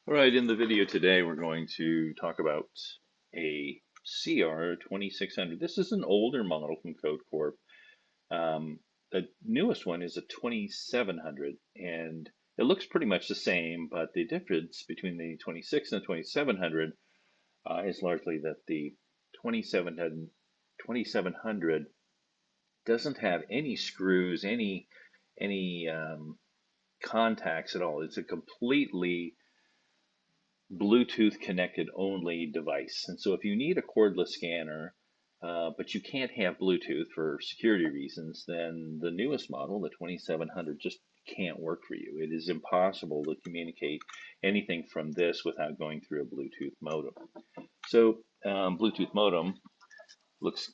All right, in the video today, we're going to talk about a CR2600. This is an older model from Corp. The newest one is a 2700, and it looks pretty much the same, but the difference between the 26 and the 2700 is largely that the 2700 doesn't have any screws, any contacts at all. It's a completely Bluetooth connected only device. And so if you need a cordless scanner, but you can't have Bluetooth for security reasons, then the newest model, the 2700, just can't work for you. It is impossible to communicate anything from this without going through a Bluetooth modem. So Bluetooth modem looks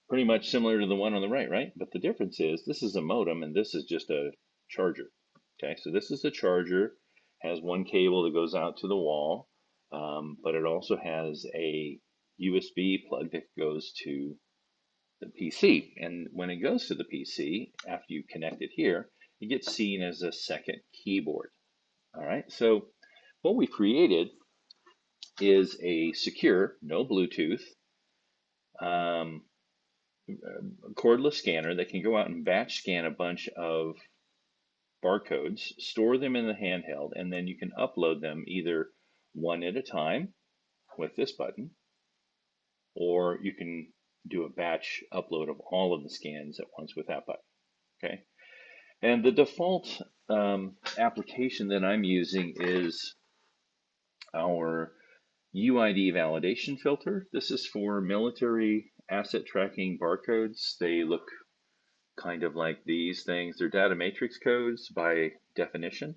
pretty much similar to the one on the right? But the difference is this is a modem and this is just a charger. Okay, so this is a charger, has one cable that goes out to the wall, but it also has a USB plug that goes to the PC. And when it goes to the PC, after you connect it here, it gets seen as a second keyboard. All right, so what we created is a secure, no Bluetooth, um, cordless scanner that can go out and batch scan a bunch of barcodes, store them in the handheld, and then you can upload them either one at a time with this button, or you can do a batch upload of all of the scans at once with that button. Okay, and the default application that I'm using is our UID validation filter. This is for military asset tracking barcodes. They look kind of like these things. They're data matrix codes by definition.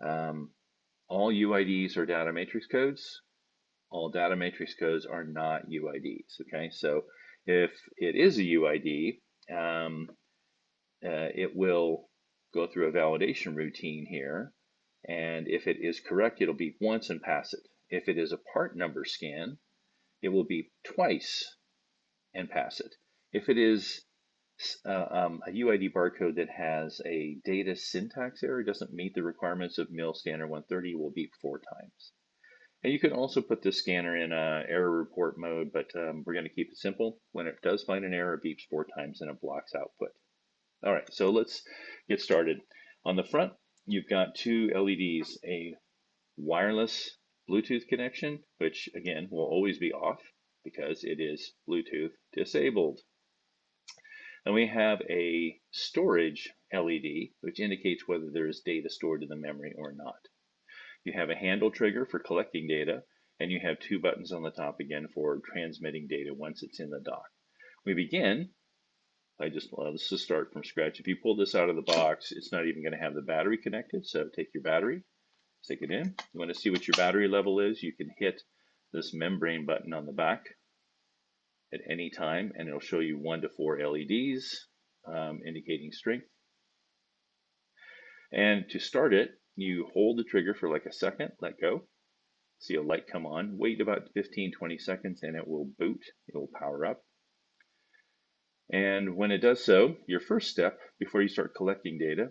Um, all UIDs are data matrix codes. All data matrix codes are not UIDs. Okay, so if it is a UID, it will go through a validation routine here, and if it is correct, it'll beep once and pass it. If it is a part number scan, it will beep twice and pass it. If it is a UID barcode that has a data syntax error, doesn't meet the requirements of MIL standard 130, will beep 4 times. And you can also put this scanner in error report mode, but we're going to keep it simple. When it does find an error, it beeps 4 times and it blocks output. All right, so let's get started. On the front, you've got two LEDs, a wireless Bluetooth connection, which again will always be off because it is Bluetooth disabled. And we have a storage LED, which indicates whether there is data stored in the memory or not. You have a handle trigger for collecting data, and you have two buttons on the top again for transmitting data once it's in the dock. We begin let's just start from scratch. If you pull this out of the box, it's not even going to have the battery connected. So take your battery, stick it in. You want to see what your battery level is, you can hit this membrane button on the back at any time, and it'll show you 1 to 4 LEDs indicating strength. And to start it, you hold the trigger for like a second, let go, see a light come on, wait about 15-20 seconds, and it will boot, it will power up. And when it does so, your first step before you start collecting data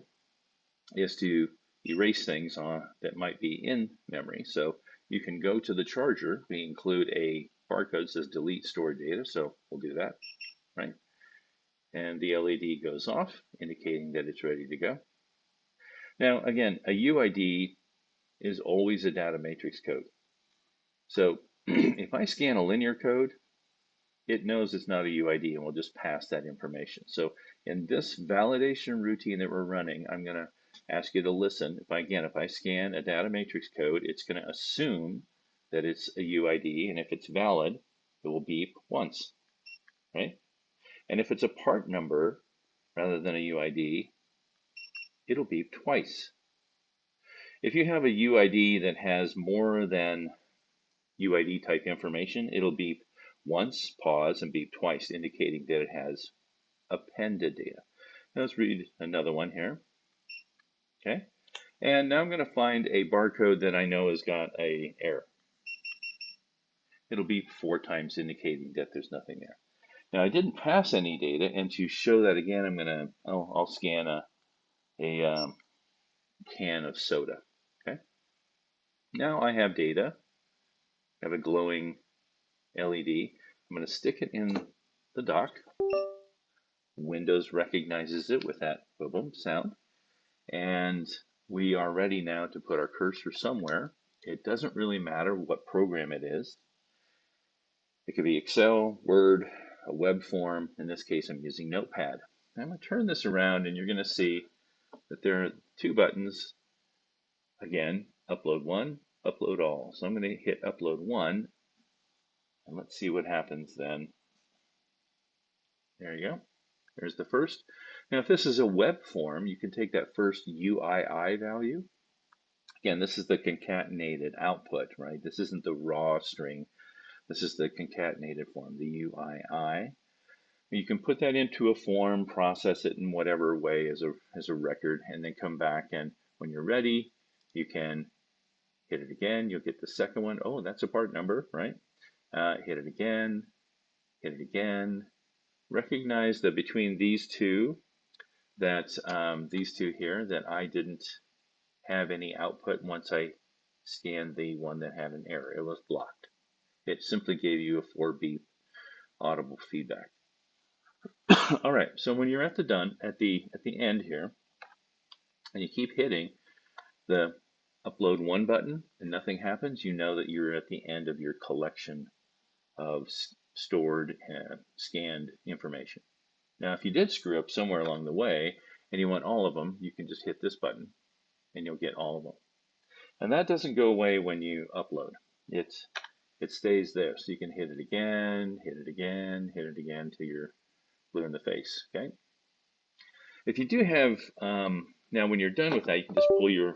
is to erase things that might be in memory. So you can go to the charger. We include a barcode that says delete stored data, so we'll do that, right? And the LED goes off, indicating that it's ready to go. Now, again, a UID is always a data matrix code. So if I scan a linear code, it knows it's not a UID and will just pass that information. So in this validation routine that we're running, I'm going to ask you to listen. If I scan a data matrix code, it's going to assume that it's a UID, and if it's valid, it will beep once, right? And if it's a part number rather than a UID, it'll beep twice. If you have a UID that has more than UID type information, it'll beep once, pause, and beep twice, indicating that it has appended data. Now let's read another one here. Okay, and now I'm going to find a barcode that I know has got an error. It'll beep 4 times, indicating that there's nothing there. Now I didn't pass any data, and to show that again, I'll scan a can of soda. Okay, Now I have data, I have a glowing LED. I'm going to stick it in the dock. Windows recognizes it with that boom boom sound. And we are ready now to put our cursor somewhere. It doesn't really matter what program it is. It could be Excel, Word, a web form. In this case, I'm using Notepad. I'm going to turn this around and you're going to see that there are two buttons. Again, upload one, upload all. So I'm going to hit upload one and let's see what happens then. There you go. There's the first. Now, if this is a web form, you can take that first UII value. Again, this is the concatenated output, right? This isn't the raw string. This is the concatenated form, the UII. You can put that into a form, process it in whatever way as a record, and then come back, and when you're ready, you can hit it again. You'll get the second one. Oh, that's a part number, right? Hit it again, hit it again. Recognize that between these two, these two here, that I didn't have any output once I scanned the one that had an error. It was blocked. It simply gave you a 4-beep audible feedback. All right, so when you're at the end here, and you keep hitting the upload one button and nothing happens, you know that you're at the end of your collection of stored scanned information. Now, if you did screw up somewhere along the way and you want all of them, you can just hit this button and you'll get all of them. And that doesn't go away when you upload. It stays there, so you can hit it again, hit it again, hit it again till you're blue in the face. Okay. If you do have now, when you're done with that, you can just pull your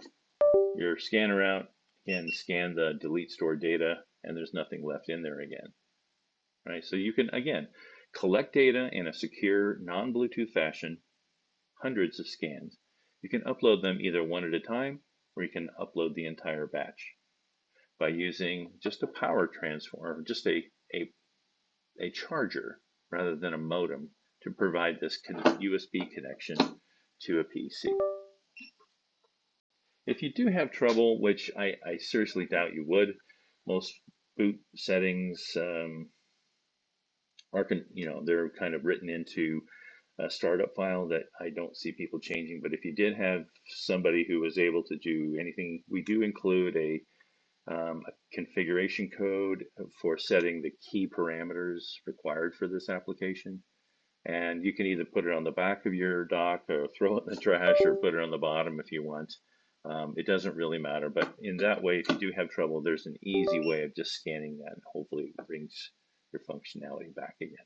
scanner out and scan the delete stored data, and there's nothing left in there again. Right. So you can again collect data in a secure, non-Bluetooth fashion, hundreds of scans. You can upload them either one at a time, or you can upload the entire batch by using just a power transformer, just a charger rather than a modem to provide this USB connection to a PC. If you do have trouble, which I seriously doubt you would, most boot settings are, they're kind of written into a startup file that I don't see people changing. But if you did have somebody who was able to do anything, we do include a configuration code for setting the key parameters required for this application. And you can either put it on the back of your dock or throw it in the trash or put it on the bottom if you want. It doesn't really matter, but in that way, if you do have trouble, there's an easy way of just scanning that, and hopefully it brings your functionality back again.